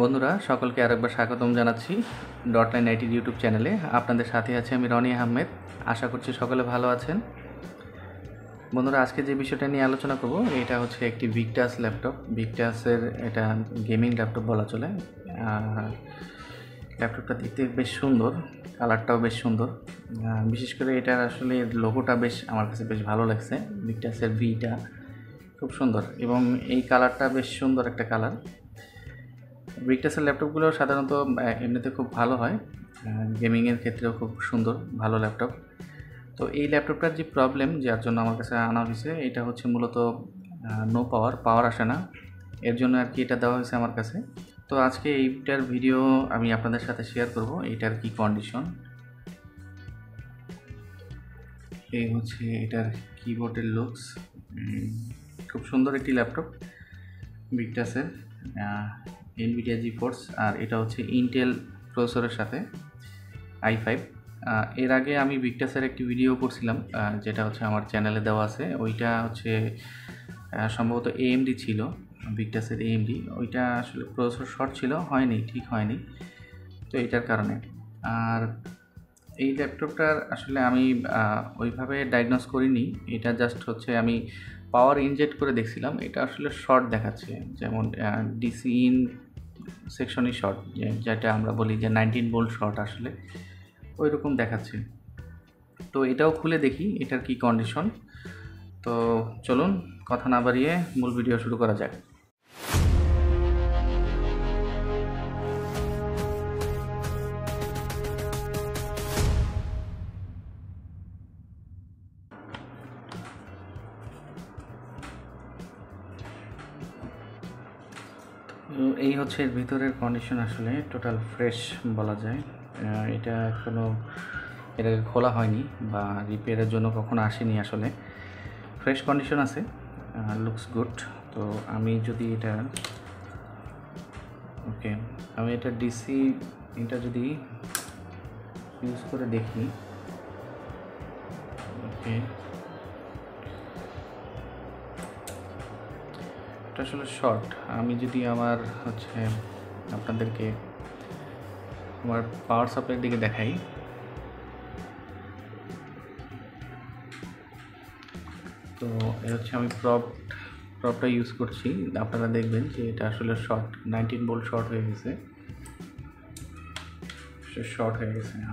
বন্ধুরা সকলকে আরেকবার স্বাগতম জানাচ্ছি ডটলাইন আইটির ইউটিউব চ্যানেলে। আপনাদের সাথে আছি আমি রনি আহমেদ। আশা করছি সকলে ভালো আছেন। বন্ধুরা, আজকে যে বিষয়টা নিয়ে আলোচনা করব এটা হচ্ছে একটি ভিক্টাস ল্যাপটপ। ভিক্টাসের এটা গেমিং ল্যাপটপ বলা চলে। ল্যাপটপটা দেখতে বেশ সুন্দর, কালারটাও বেশ সুন্দর। বিশেষ করে এটার আসলে লোগোটা বেশ আমার কাছে বেশ ভালো লাগছে। ভিক্টাসের ভিটা খুব সুন্দর এবং এই কালারটা বেশ সুন্দর একটা কালার। ভিক্টাসের ল্যাপটপগুলো সাধারণত এমনিতে খুব ভালো হয়, গেমিংয়ের ক্ষেত্রেও খুব সুন্দর ভালো ল্যাপটপ। তো এই ল্যাপটপটার যে প্রবলেম যার জন্য আমার কাছে আনা হয়েছে এটা হচ্ছে মূলত নো পাওয়ার আসে না, এর জন্য আর কি এটা দেওয়া হয়েছে আমার কাছে। তো আজকে এইটার ভিডিও আমি আপনাদের সাথে শেয়ার করব, এইটার কি কন্ডিশন। এই হচ্ছে এটার কিবোর্ডের লুকস। খুব সুন্দর একটি ল্যাপটপ ভিক্টাসের, এনভিডিয়া জিফোর্স, আর এটা হচ্ছে ইন্টেল প্রসেসরের সাথে i5। এর আগে আমি ভিক্টাসের একটি ভিডিও করছিলাম, যেটা হচ্ছে আমার চ্যানেলে দেওয়া আছে। ওইটা হচ্ছে সম্ভবত AMD ছিল, ভিক্টাসের AMD। ওইটা আসলে প্রসেসর শর্ট ছিল, ঠিক হয়নি, তো এইটার কারণে। আর এই ল্যাপটপটার আসলে আমি ওইভাবে ডায়াগনোস করিনি, এটা জাস্ট হচ্ছে আমি পাওয়ার ইনজেক্ট করে দেখছিলাম, এটা আসলে শর্ট দেখাচ্ছে, যেমন ডিসি ইন সেকশনই শর্ট, যেটা আমরা বলি যে 19 ভোল্ট শর্ট, আসলে ওই রকম দেখাচ্ছে। তো এটাও খুলে দেখি এটার কি কন্ডিশন। তো চলুন কথা না বাড়িয়ে মূল ভিডিও শুরু করা যাক। এই হচ্ছে এর ভিতরের কন্ডিশন, আসলে টোটাল ফ্রেশ বলা যায়। এটা এখনও এটাকে খোলা হয়নি বা রিপেয়ারের জন্য কখনো আসেনি, আসলে ফ্রেশ কন্ডিশন আছে, লুকস গুড। তো আমি যদি এটা আমি এটা ডিসি এটা যদি ইউজ করে দেখি, এটা আসলে শর্ট। আমি যদি আমার হচ্ছে আপনাদেরকে আমার পাওয়ার সাপ্লাইয়ের দিকে দেখাই, তো এ হচ্ছে আমি প্রপটা ইউজ করছি। আপনারা দেখবেন যে এটা আসলে শর্ট, 19 ভোল্ট শর্ট হয়ে গেছে,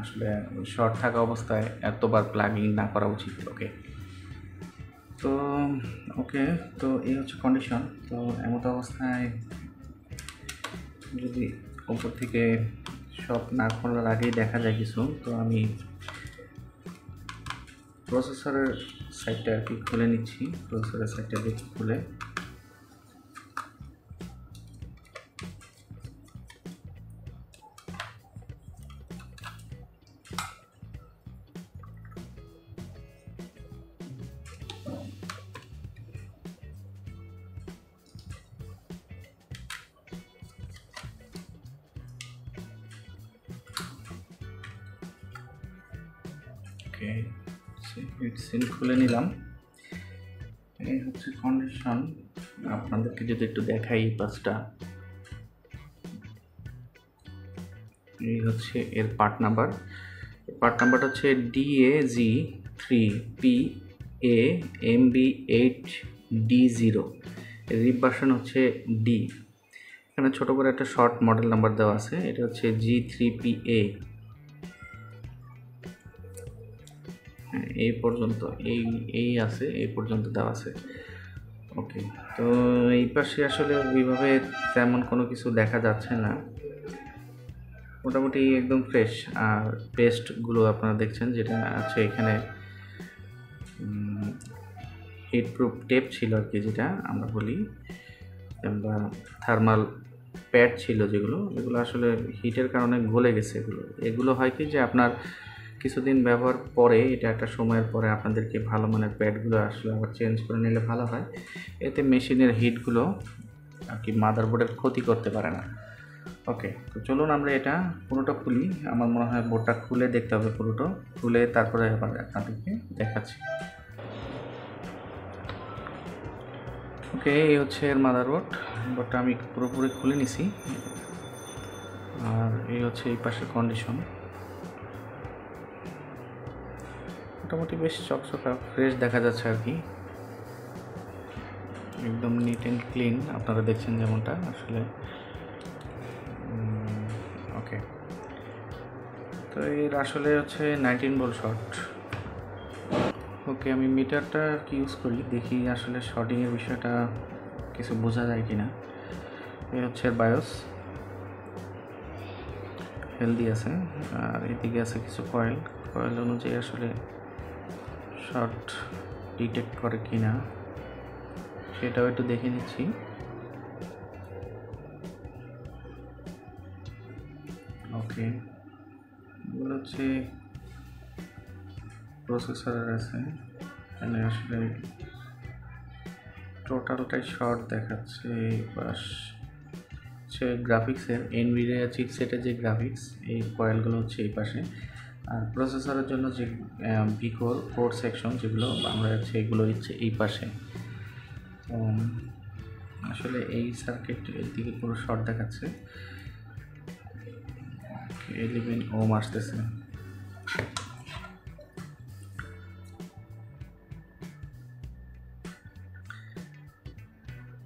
আসলে শর্ট থাকা অবস্থায় এতবার প্লাগ ইন না করা উচিত। তো এই হচ্ছে কন্ডিশন। তো এমত অবস্থায় যদি উপর থেকে সব না খোলার আগেই দেখা যায় কিছু, তো আমি প্রসেসরের সাইডটা আর কি খুলে নিচ্ছি। প্রসেসরের সাইডটা দেখি খুলে, সিল খুলে নিলাম। এই হচ্ছে কন্ডিশন। আপনাদেরকে যদি একটু দেখাই এই পাশটা, এই হচ্ছে এর পার্ট নাম্বারটা হচ্ছে DAG3PAMB8D0, রিপ ভার্সন হচ্ছে D। এখানে ছোট করে একটা শর্ট মডেল নাম্বার দেওয়া আছে, এটা হচ্ছে G3PA। এই পর্যন্ত এই আছে, এই পর্যন্ত দেওয়া আছে। তো এই পাশে আসলে ওইভাবে তেমন কোনো কিছু দেখা যাচ্ছে না, মোটামুটি একদম ফ্রেশ। আর পেস্টগুলো আপনারা দেখছেন যেটা আছে এখানে, হিট প্রুফ টেপ ছিল আর কি, যেটা আমরা বলি, বা থার্মাল প্যাড ছিল, যেগুলো আসলে হিটের কারণে গলে গেছে। এগুলো হয় কি যে আপনার কিছুদিন ব্যবহার পরে, এটা একটা সময়ের পরে আপনাদেরকে ভালো মানের প্যাডগুলো আসলে আবার চেঞ্জ করে নিলে ভালো হয়। এতে মেশিনের হিটগুলো আর কি মাদারবোর্ডের ক্ষতি করতে পারে না। তো চলুন আমরা এটা পুরোটা খুলি। আমার মনে হয় বোর্ডটা খুলে দেখতে হবে, পুরোটা খুলে তারপরে আবার আপনাদেরকে দেখাচ্ছি। এই হচ্ছে এর মাদারবোর্ডটা আমি পুরোপুরি খুলে নিছি। আর এই হচ্ছে এই পাশের কন্ডিশন, মোটামুটি বেশ চকচকা ফ্রেশ দেখা যাচ্ছে আর কি, একদম নিট অ্যান্ড ক্লিন আপনারা দেখছেন যেমনটা আসলে। ওকে, তো এর আসলে হচ্ছে 19 ভোল্ট শর্ট। ওকে, আমি মিটারটা কি ইউজ করি দেখি আসলে শর্টিংয়ের বিষয়টা কিছু বোঝা যায় কি না। এই হচ্ছে বায়োস, হেলদি আছে, আর এদিকে আছে কিছু কয়েল অনুযায়ী আসলে শর্ট ডিটেক্ট করে কি না সেটাও একটু দেখে নিচ্ছি। ওকে, এগুলো হচ্ছে প্রসেসর আছে, এখানে আসলে টোটালটাই শর্ট দেখাচ্ছে। বাস হচ্ছে গ্রাফিক্সের এনভিডিয়া চিপসেটের যে গ্রাফিক্স, এই কয়েলগুলো হচ্ছে এই পাশে, আর প্রসেসরের জন্য যে ভিকোর কোর সেকশন যেগুলো আমরা হচ্ছে এগুলো হচ্ছে এই পাশে। আসলে এই সার্কিট এর দিকে পুরো শর্ট দেখাচ্ছে। 11 ওম আসতেছে।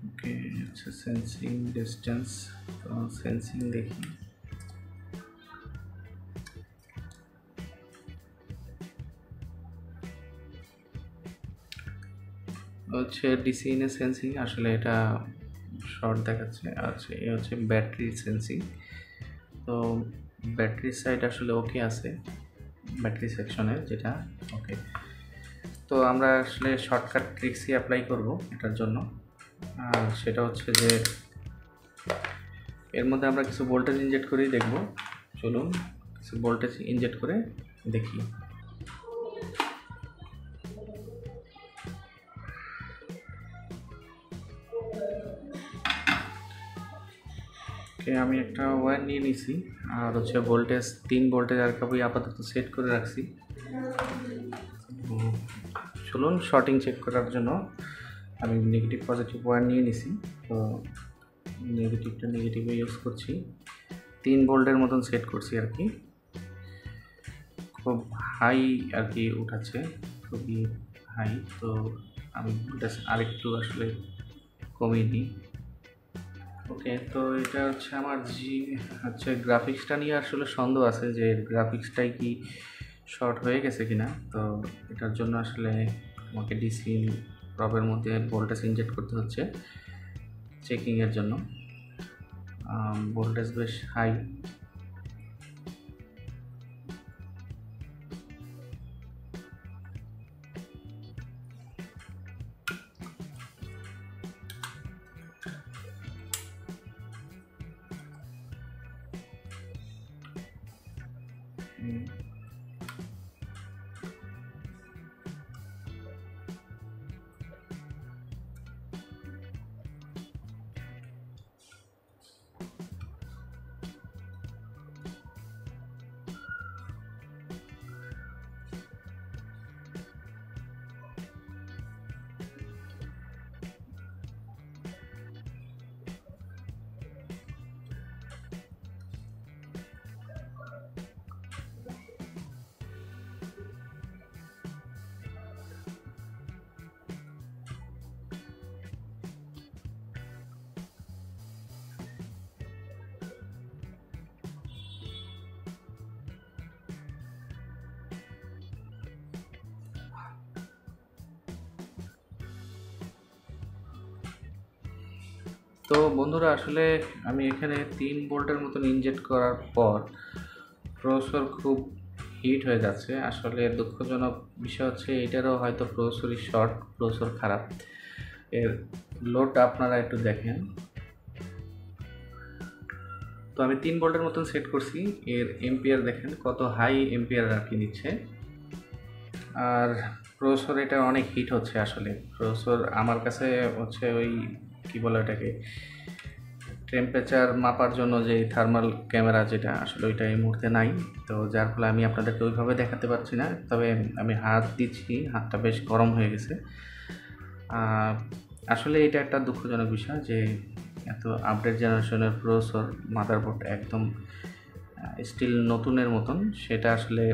ওকে, আচ্ছা সেন্সিং ডিস্টেন্স, সেন্সিং দেখি। হচ্ছে ডিসি ইন সেন্সিং, আসলে এটা শর্ট দেখাচ্ছে। আচ্ছা, এই হচ্ছে ব্যাটারি সেন্সিং, তো ব্যাটারি সাইড আসলে ওকে আছে, ব্যাটারি সেকশনের যেটা ওকে। তো আমরা আসলে শর্টকাট ট্রিক্সই অ্যাপ্লাই করব এটার জন্য, আর সেটা হচ্ছে যে এর মধ্যে আমরা কিছু ভোল্টেজ ইনজেক্ট করেই দেখব। চলুন কিছু ভোল্টেজ ইনজেক্ট করে দেখি। আমি একটা ওয়্যার নিয়ে নিছি, আর হচ্ছে ভোল্টেজ 3 ভোল্টেজ আর কাবি আপাতত সেট করে রাখছি। চলুন শর্টিং চেক করার জন্য আমি নেগেটিভ পজিটিভ ওয়্যার নিয়ে নিছি, তো নেগেটিভটা নেগেটিভে ইউজ করছি। 3 ভোল্টের মতন সেট করছি আর কি, খুব হাই আর কি উঠাচ্ছে, খুবই হাই। তো আমি ভোল্টেজ আরেকটু আসলে কমিয়ে দিই। ওকে, তো এটা হচ্ছে আমার হচ্ছে গ্রাফিক্সটা নিয়ে আসলে সন্দেহ আছে যে গ্রাফিক্সটাই কি শর্ট হয়ে গেছে কিনা। তো এটার জন্য আসলে আমাকে ডিসি প্রবের মধ্যে ভোল্টেজ ইনজেক্ট করতে হচ্ছে চেকিংয়ের জন্য। ভোল্টেজ বেশ হাই। তো বন্ধুরা, আসলে আমি এখানে 3 ভোল্টের মতন ইনজেক্ট করার পর প্রসেসর খুব হিট হয়ে যাচ্ছে। আসলে দুঃখজনক বিষয় হচ্ছে এটারও হয়তো প্রসেসরই শর্ট, প্রসেসর খারাপ। এর লোড আপনারা একটু দেখেন। তো আমি 3 ভোল্টের মতন সেট করছি, এর এম্পিয়ার দেখেন কত হাই এম্পিয়ার আর কি নিচ্ছে। আর প্রসেসর এটা অনেক হিট হচ্ছে। আসলে প্রসেসর আমার কাছে হচ্ছে ওই কি বলে ওটাকে টেম্পারেচার মাপার জন্য যে থার্মাল ক্যামেরা যেটা আসলে ওইটা এই মুহূর্তে নাই, তো যার ফলে আমি আপনাদেরকে ওইভাবে দেখাতে পারছি না। তবে আমি হাত দিচ্ছি, হাতটা বেশ গরম হয়ে গেছে। আসলে এটা একটা দুঃখজনক বিষয় যে এত আপডেট জেনারেশনের প্রসেসর, মাদারবোর্ড একদম স্টিল নতুনের মতন, সেটা আসলে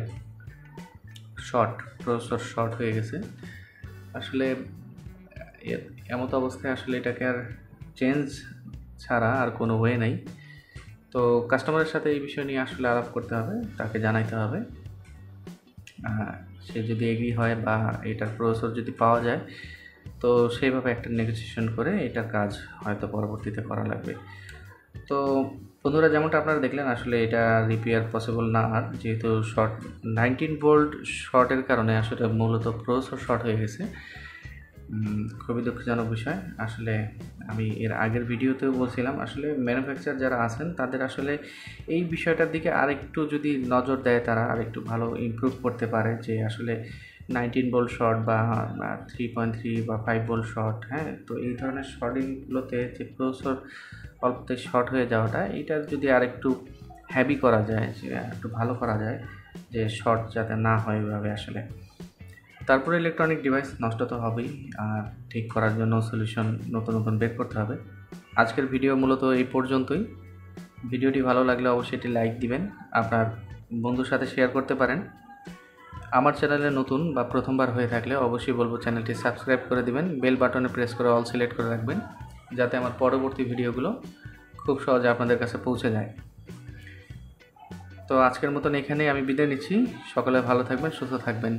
প্রসেসর শর্ট হয়ে গেছে। আসলে এমতো অবস্থায় আসলে এটাকে আর চেঞ্জ ছাড়া আর কোনো ওয়ে নাই। তো কাস্টমারের সাথে এই বিষয় নিয়ে আসলে আলাপ করতে হবে, তাকে জানাইতে হবে। সে যদি এগ্রি হয় বা এটার প্রসেসর যদি পাওয়া যায়, তো সেইভাবে একটা নেগোসিয়েশন করে এটার কাজ হয়তো পরবর্তীতে করা লাগবে। তো বন্ধুরা, যেমনটা আপনারা দেখলেন, আসলে এটা রিপেয়ার পসিবল না, আর যেহেতু 19 ভোল্ট শর্টের কারণে আসলে মূলত প্রসেসর শর্ট হয়ে গেছে। খুবই দুঃখজনক বিষয়। আসলে আমি এর আগের ভিডিওতেও বলছিলাম, আসলে ম্যানুফ্যাকচার যারা আছেন তাদের আসলে এই বিষয়টার দিকে আরেকটু যদি নজর দেয়, তারা আরেকটু ভালো ইমপ্রুভ করতে পারে, যে আসলে 19 ভোল্ট শর্ট বা 3.3 বা 5 ভোল্ট শর্ট, হ্যাঁ, তো এই ধরনের শর্টিংগুলোতে যে প্রসেসর অল্পতে শর্ট হয়ে যাওয়াটা, এটা যদি আরেকটু হ্যাভি করা যায়, যে একটু ভালো করা যায়, যে শর্ট যাতে না হয় এভাবে আসলে। তারপরে ইলেকট্রনিক ডিভাইস নষ্ট তো হবেই, আর ঠিক করার জন্য সলিউশন নতুন নতুন বের করতে হবে। আজকের ভিডিও মূলত এই পর্যন্তই। ভিডিওটি ভালো লাগলে অবশ্যই এটি লাইক দিবেন, আপনার বন্ধুর সাথে শেয়ার করতে পারেন। আমার চ্যানেলে নতুন বা প্রথমবার হয়ে থাকলে অবশ্যই বলবো চ্যানেলটি সাবস্ক্রাইব করে দিবেন, বেল বাটনে প্রেস করে অল সিলেক্ট করে রাখবেন, যাতে আমার পরবর্তী ভিডিওগুলো খুব সহজে আপনাদের কাছে পৌঁছে যায়। তো আজকের মতন এখানেই আমি বিদায় নিচ্ছি। সকলে ভালো থাকবেন, সুস্থ থাকবেন।